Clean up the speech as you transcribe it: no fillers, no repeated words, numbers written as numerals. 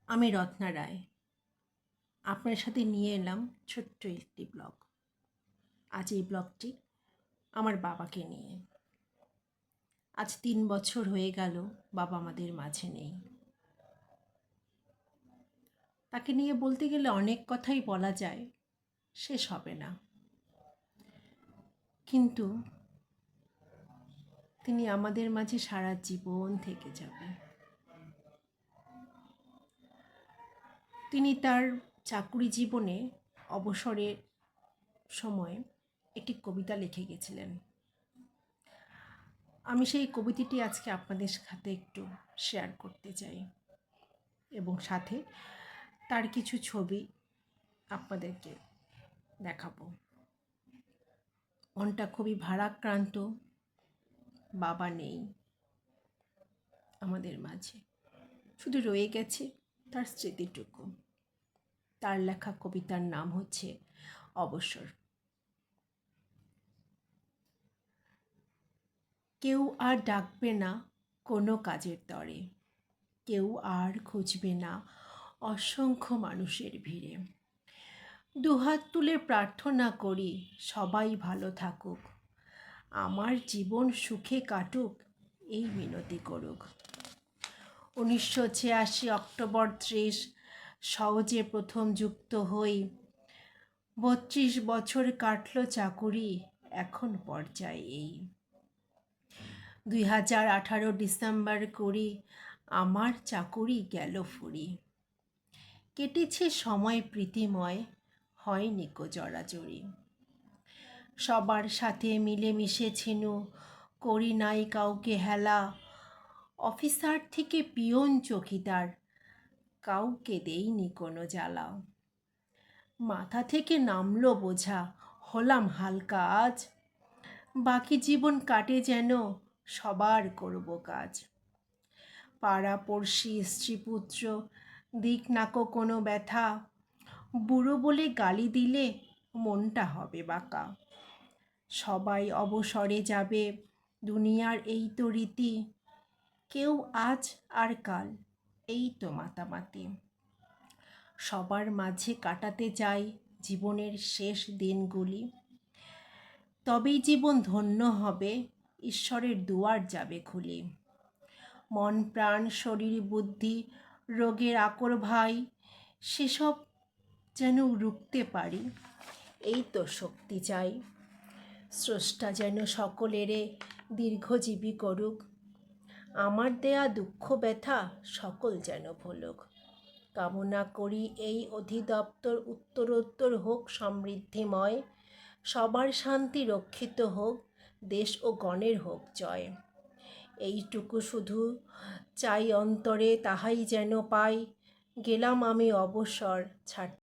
আমি রত্না রায় আপনার সাথে নিয়ে এলাম ছোট্ট একটি ব্লগ। আজ এই ব্লগটি আমার বাবাকে নিয়ে। আজ 3 বছর হয়ে গেল বাবা আমাদের মাঝে নেই। তাকে নিয়ে বলতে গেলে অনেক কথাই বলা যায়, শেষ হবে না। কিন্তু তিনি আমাদের মাঝে সারা জীবন থেকে যাবে। তিনি তার চাকুরি জীবনে অবসরের সময় একটি কবিতা লিখে গেছিলেন। আমি সেই কবিতাটি আজকে আপনাদের সাথে একটু শেয়ার করতে চাই এবং সাথে তার কিছু ছবি আপনাদেরকে দেখাবো। মনটা খুবই ভারাক্রান্ত, বাবা নেই আমাদের মাঝে, শুধু রয়ে গেছে তার স্মৃতিটুকু। তার লেখা কবিতার নাম হচ্ছে অবসর। কেউ আর ডাকবে না কোনো কাজের তরে, কেউ আর খুঁজবে না অসংখ্য মানুষের ভিড়ে। দুহাত তুলে প্রার্থনা করি সবাই ভালো থাকুক, আমার জীবন সুখে কাটুক এই মিনতি করুক। 1986 অক্টোবর 30 সহজে প্রথম যুক্ত হই। 32 বছর কাটল চাকুরি, এখন পর্যায়ে এই। 2018 ডিসেম্বর করি আমার চাকুরি গেল ফুরি। কেটেছে সময় প্রীতিময়, হয়নি কো জড়াজড়ি। সবার সাথে মিলেমিশে ছিনু, করি নাই কাউকে হেলা। অফিসার থেকে পিয়ন চকিদার, কাউকে দেইনি কোনো জ্বালা। মাথা থেকে নামলো বোঝা, হলাম হালকা আজ। বাকি জীবন কাটে যেন সবার করব কাজ। পাড়া পড়শি স্ত্রী পুত্র দিক নাকো কোনো ব্যথা, বুড়ো বলে গালি দিলে মনটা হবে বাঁকা। সবাই অবসরে যাবে, দুনিয়ার এই তো রীতি। কেউ আজ আর কাল এই তো মাতামাতি। সবার মাঝে কাটাতে চাই জীবনের শেষ দিনগুলি। তবেই জীবন ধন্য হবে, ঈশ্বরের দুয়ার যাবে খুলি। মন প্রাণ শরীর বুদ্ধি রোগের আকর ভাই, সেসব যেন রুখতে পারি এই তো শক্তি চাই। স্রষ্টা যেন সকলেরে দীর্ঘজীবী করুক, আমার দেয়া দুঃখ ব্যথা সকল যেন ভুলুক। কামনা করি এই অধিদপ্তর উত্তরোত্তর হোক সমৃদ্ধিময়, সবার শান্তি রক্ষিত হোক, দেশ ও গণের হোক জয়। এইটুকু শুধু চাই অন্তরে, তাহাই যেন পাই, গেলাম আমি অবসর ছাড়।